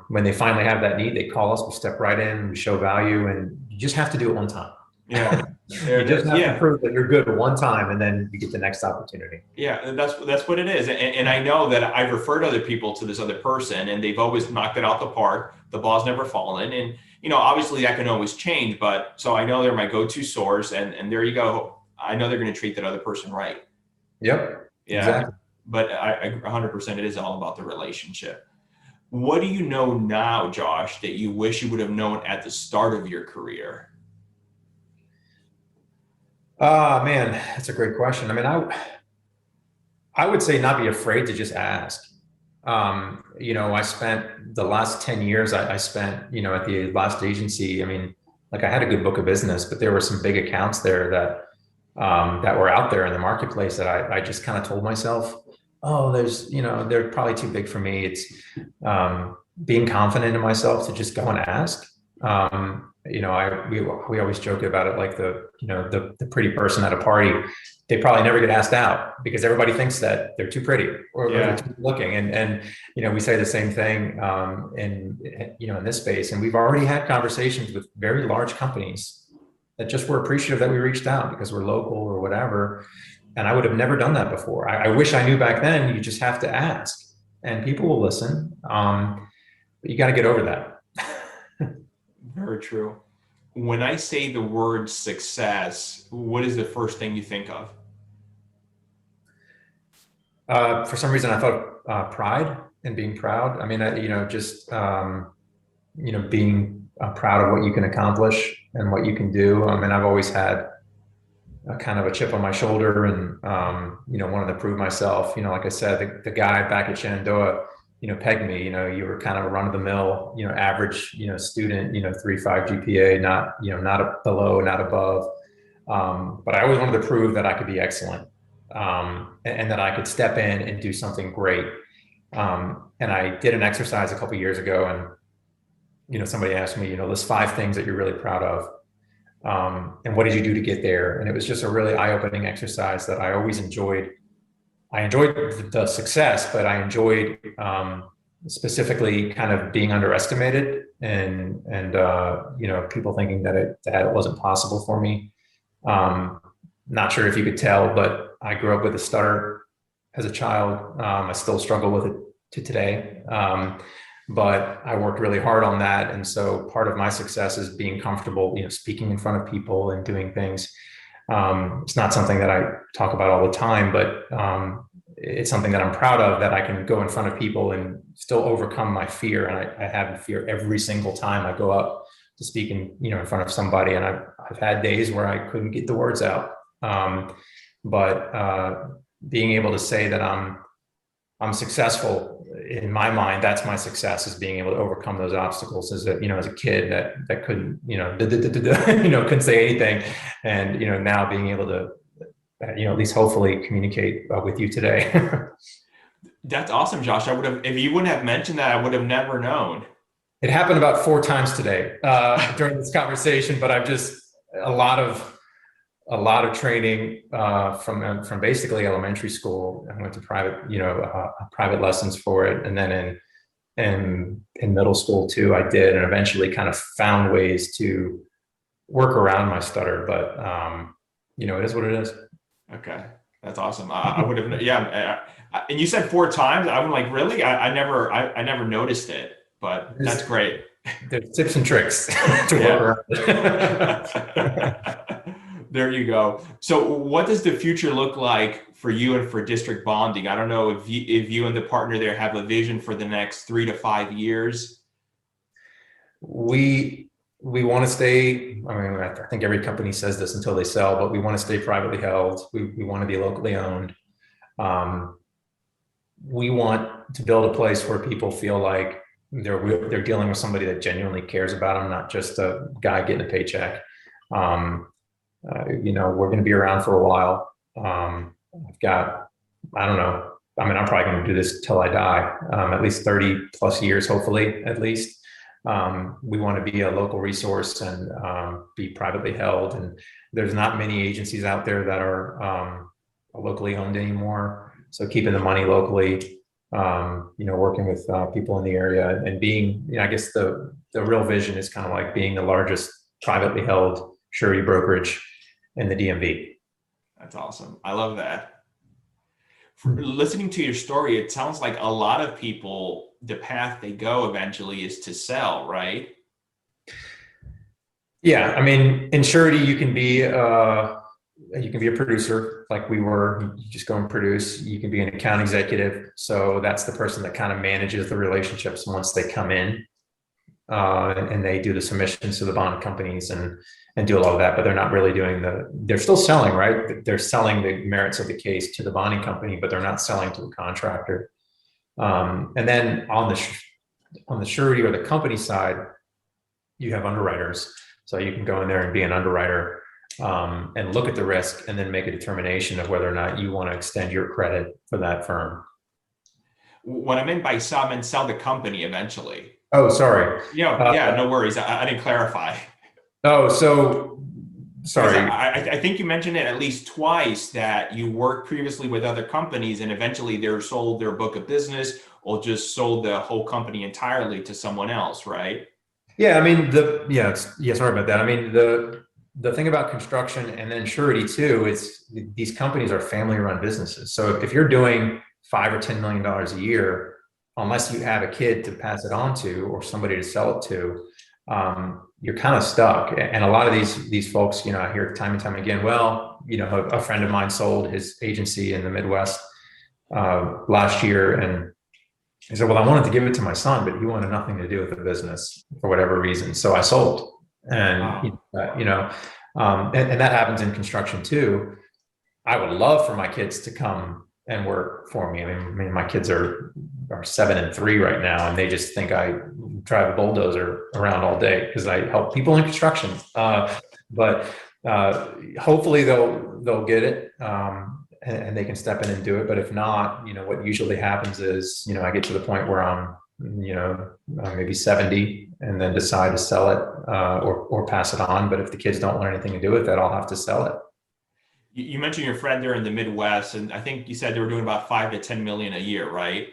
when they finally have that need, they call us, we step right in, we show value, and you just have to do it one time. Yeah. You just have to prove that you're good one time, and then you get the next opportunity. Yeah, that's what it is. And I know that I've referred other people to this other person, and they've always knocked it out the park. The ball's never fallen. And, obviously that can always change, but so I know they're my go-to source, and there you go. I know they're going to treat that other person right. Yep. Yeah. Exactly. But I 100%, it is all about the relationship. What do you know now, Josh, that you wish you would have known at the start of your career? Man, that's a great question. I would say not be afraid to just ask. I spent the last 10 years I spent, at the last agency. I mean, like I had a good book of business, but there were some big accounts there that were out there in the marketplace that I just kind of told myself, oh, they're probably too big for me. It's being confident in myself to just go and ask. We always joke about it, like the pretty person at a party, they probably never get asked out because everybody thinks that they're too pretty or they're too good looking. And we say the same thing in this space. And we've already had conversations with very large companies that just were appreciative that we reached out because we're local or whatever. And I would have never done that before. I wish I knew back then. You just have to ask, and people will listen. But you got to get over that. Very true. When I say the word success, what is the first thing you think of? For some reason, I thought pride and being proud. I mean, being proud of what you can accomplish and what you can do. I mean, I've always had a kind of a chip on my shoulder and, wanted to prove myself. Like I said, the guy back at Shenandoah, pegged me. You were kind of a run of the mill, average, student, 3.5 GPA, not below, not above. But I always wanted to prove that I could be excellent, and that I could step in and do something great. And I did an exercise a couple of years ago, and somebody asked me, list 5 things that you're really proud of. And what did you do to get there? And it was just a really eye-opening exercise that I always enjoyed. I enjoyed the success, but I enjoyed specifically kind of being underestimated and people thinking that it wasn't possible for me. Not sure if you could tell, but I grew up with a stutter as a child. I still struggle with it to today. But I worked really hard on that. And so part of my success is being comfortable, speaking in front of people and doing things. It's not something that I talk about all the time, but it's something that I'm proud of, that I can go in front of people and still overcome my fear. And I have fear every single time I go up to speak in front of somebody. And I've had days where I couldn't get the words out. But being able to say that I'm successful, in my mind, that's my success, is being able to overcome those obstacles. As a kid that couldn't, couldn't say anything. And, now being able to, at least hopefully communicate with you today. That's awesome, Josh. If you wouldn't have mentioned that, I would have never known. It happened about 4 times today during this conversation, but I've just a lot of training from basically elementary school. I went to private lessons for it, and then in middle school too, I did, and eventually kind of found ways to work around my stutter. But it is what it is. Okay, that's awesome. I would have, yeah. And you said 4 times. I'm like, really? I never noticed it, but that's great. There's tips and tricks to work around. There you go. So what does the future look like for you and for district bonding? I don't know if you and the partner there have a vision for the next 3 to 5 years. We want to stay, I think every company says this until they sell, but we want to stay privately held. We want to be locally owned. We want to build a place where people feel like they're dealing with somebody that genuinely cares about them, not just a guy getting a paycheck. We're going to be around for a while. I've got, I don't know. I'm probably going to do this till I die, at least 30 plus years, hopefully, at least. We want to be a local resource and be privately held. And there's not many agencies out there that are locally owned anymore. So keeping the money locally, working with people in the area and being, I guess the real vision is kind of like being the largest privately held surety brokerage in the DMV. That's awesome. I love that. Listening to your story, it sounds like a lot of people, the path they go eventually is to sell, right? Yeah, in surety, you can be a producer, like we were. You just go and produce. You can be an account executive, so that's the person that kind of manages the relationships once they come in, and they do the submissions to the bond companies and do a lot of that. But they're not really doing they're still selling, right? They're selling the merits of the case to the bonding company, but they're not selling to a contractor. And then on the surety or the company side, you have underwriters. So you can go in there and be an underwriter and look at the risk and then make a determination of whether or not you want to extend your credit for that firm. What I meant by sell, I meant sell the company eventually. Oh, sorry. Yeah, no worries. I didn't clarify. Oh, so Because sorry. I think you mentioned it at least twice that you worked previously with other companies and eventually they're sold their book of business or just sold the whole company entirely to someone else, right? Yeah, I mean sorry about that. I mean the thing about construction and then surety too is these companies are family-run businesses. So if you're doing $5 or $10 million a year, unless you have a kid to pass it on to or somebody to sell it to, you're kind of stuck. And a lot of these folks, I hear time and time again, well, a friend of mine sold his agency in the Midwest last year, and he said, well, I wanted to give it to my son, but he wanted nothing to do with the business for whatever reason. So I sold. And, Wow. and that happens in construction too. I would love for my kids to come and work for me. I mean, my kids are 7 and 3 right now, and they just think I drive a bulldozer around all day because I help people in construction. But hopefully they'll get it. And they can step in and do it. But if not, what usually happens is, I get to the point where I'm, maybe 70 and then decide to sell it or pass it on. But if the kids don't want anything to do with it, I'll have to sell it. You mentioned your friend there in the Midwest, and I think you said they were doing about 5 to 10 million a year, right?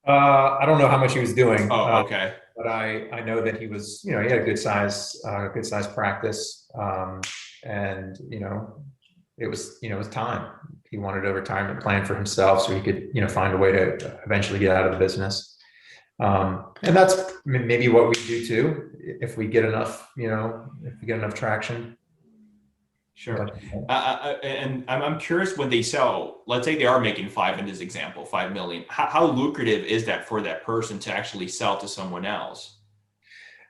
I don't know how much he was doing. Oh, okay. But I know that he was, he had a good size practice. And, it was time. He wanted a retirement plan for himself so he could, find a way to eventually get out of the business. And that's maybe what we do too, if we get enough, traction. Sure. And I'm curious, when they sell, let's say they are making 5 in this example, 5 million, how lucrative is that for that person to actually sell to someone else?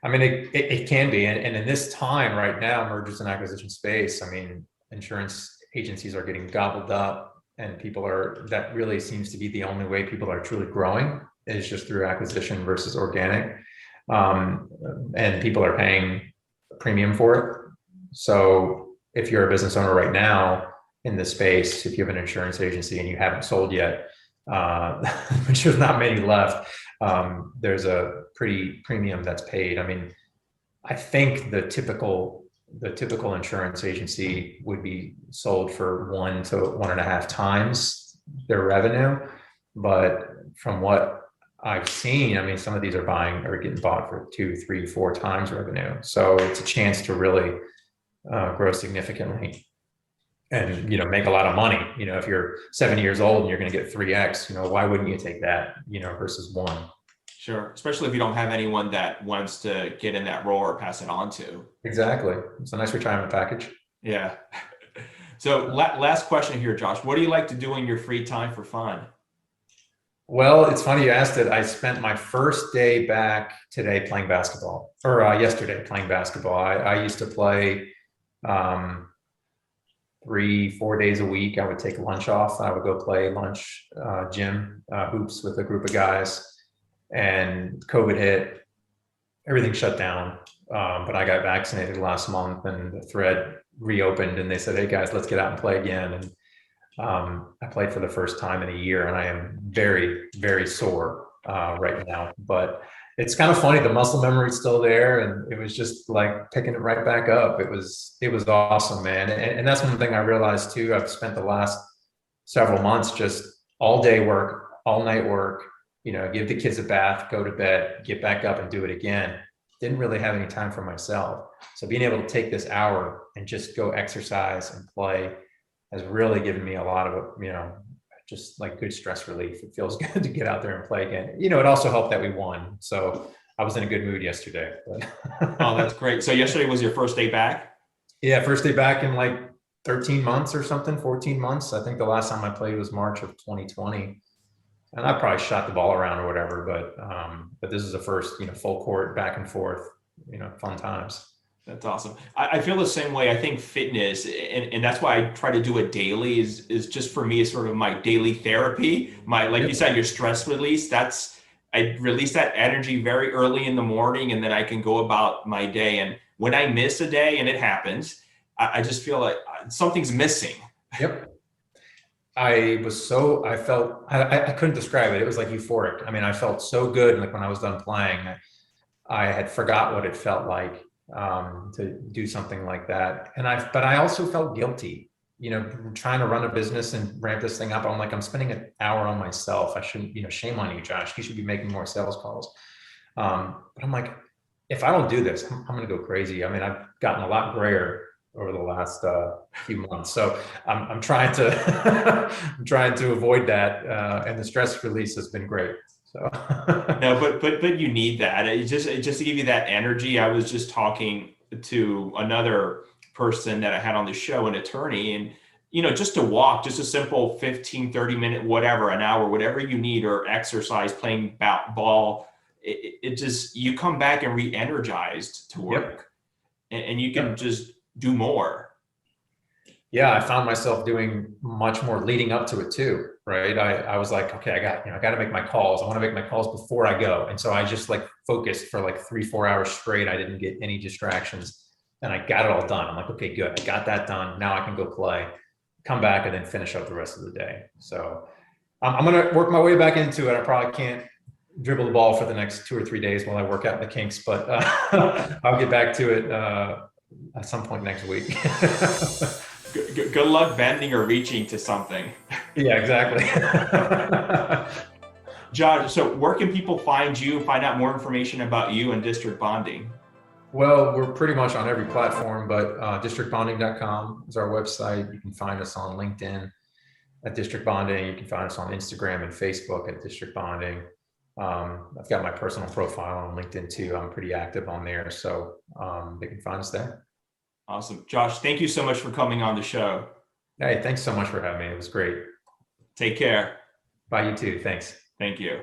I mean, it can be. And in this time right now, mergers and acquisition space, I mean, insurance agencies are getting gobbled up, and that really seems to be the only way people are truly growing is just through acquisition versus organic. And people are paying a premium for it. So if you're a business owner right now in this space, if you have an insurance agency and you haven't sold yet, which there's not many left, there's a pretty premium that's paid. I mean, I think the typical insurance agency would be sold for 1 to 1.5 times their revenue. But from what I've seen, I mean, some of these are getting bought for 2, 3, 4 times revenue. So it's a chance to really grow significantly and, make a lot of money. If you're 70 years old and you're going to get 3x, why wouldn't you take that, versus 1? Sure. Especially if you don't have anyone that wants to get in that role or pass it on to. Exactly. It's a nice retirement package. Yeah. So last question here, Josh. What do you like to do in your free time for fun? Well, it's funny you asked it. I spent my first day back today playing basketball, or yesterday playing basketball. I used to play 3-4 days a week. I would take lunch off. I would go play lunch gym hoops with a group of guys. And COVID hit, everything shut down. But I got vaccinated last month, and the thread reopened, and they said, "Hey guys, let's get out and play again." And I played for the first time in a year, and I am very, very sore right now. But it's kind of funny. The muscle memory is still there, and it was just like picking it right back up. It was awesome, man. And that's one thing I realized too. I've spent the last several months just all day work, all night work. Give the kids a bath, go to bed, get back up and do it again. Didn't really have any time for myself. So being able to take this hour and just go exercise and play has really given me a lot of, just like good stress relief. It feels good to get out there and play again. It also helped that we won. So I was in a good mood yesterday. Oh, that's great. So yesterday was your first day back? Yeah, first day back in like 13 months or something, 14 months. I think the last time I played was March of 2020. And I probably shot the ball around or whatever, but this is the first, full court back and forth, fun times. That's awesome. I feel the same way. I think fitness, and that's why I try to do it daily, is just for me is sort of my daily therapy. My, like you said, your stress release. I release that energy very early in the morning, and then I can go about my day. And when I miss a day, and it happens, I just feel like something's missing. Yep. I couldn't describe it. It was like euphoric. I mean, I felt so good. Like when I was done playing, I had forgot what it felt like to do something like that. But I also felt guilty, trying to run a business and ramp this thing up. I'm spending an hour on myself. I shouldn't, shame on you, Josh. You should be making more sales calls. But I'm like, if I don't do this, I'm going to go crazy. I mean, I've gotten a lot grayer over the last few months. So I'm trying to I'm trying to avoid that, and the stress release has been great. So no, but you need that. It just to give you that energy. I was just talking to another person that I had on the show, an attorney, and just to walk, just a simple 15, 30-minute, whatever, an hour, whatever you need, or exercise, playing ball, it just, you come back and re-energized to work. Yep. And you can just do more. Yeah, I found myself doing much more leading up to it too, right? I was like, okay, I got to make my calls. I want to make my calls before I go. And so I just focused for 3-4 hours straight. I didn't get any distractions and I got it all done. I'm like, okay, good. I got that done. Now I can go play, come back and then finish up the rest of the day. So I'm going to work my way back into it. I probably can't dribble the ball for the next 2 or 3 days while I work out the kinks, but I'll get back to it at some point next week. Good luck bending or reaching to something. Yeah, exactly. Josh, so where can people find you, find out more information about you and district bonding? Well, we're pretty much on every platform, but districtbonding.com is our website. You can find us on LinkedIn at District Bonding. You can find us on Instagram and Facebook at District Bonding. I've got my personal profile on LinkedIn too. I'm pretty active on there, so they can find us there. Awesome. Josh, thank you so much for coming on the show. Hey, thanks so much for having me. It was great. Take care. Bye, you too. Thanks. Thank you.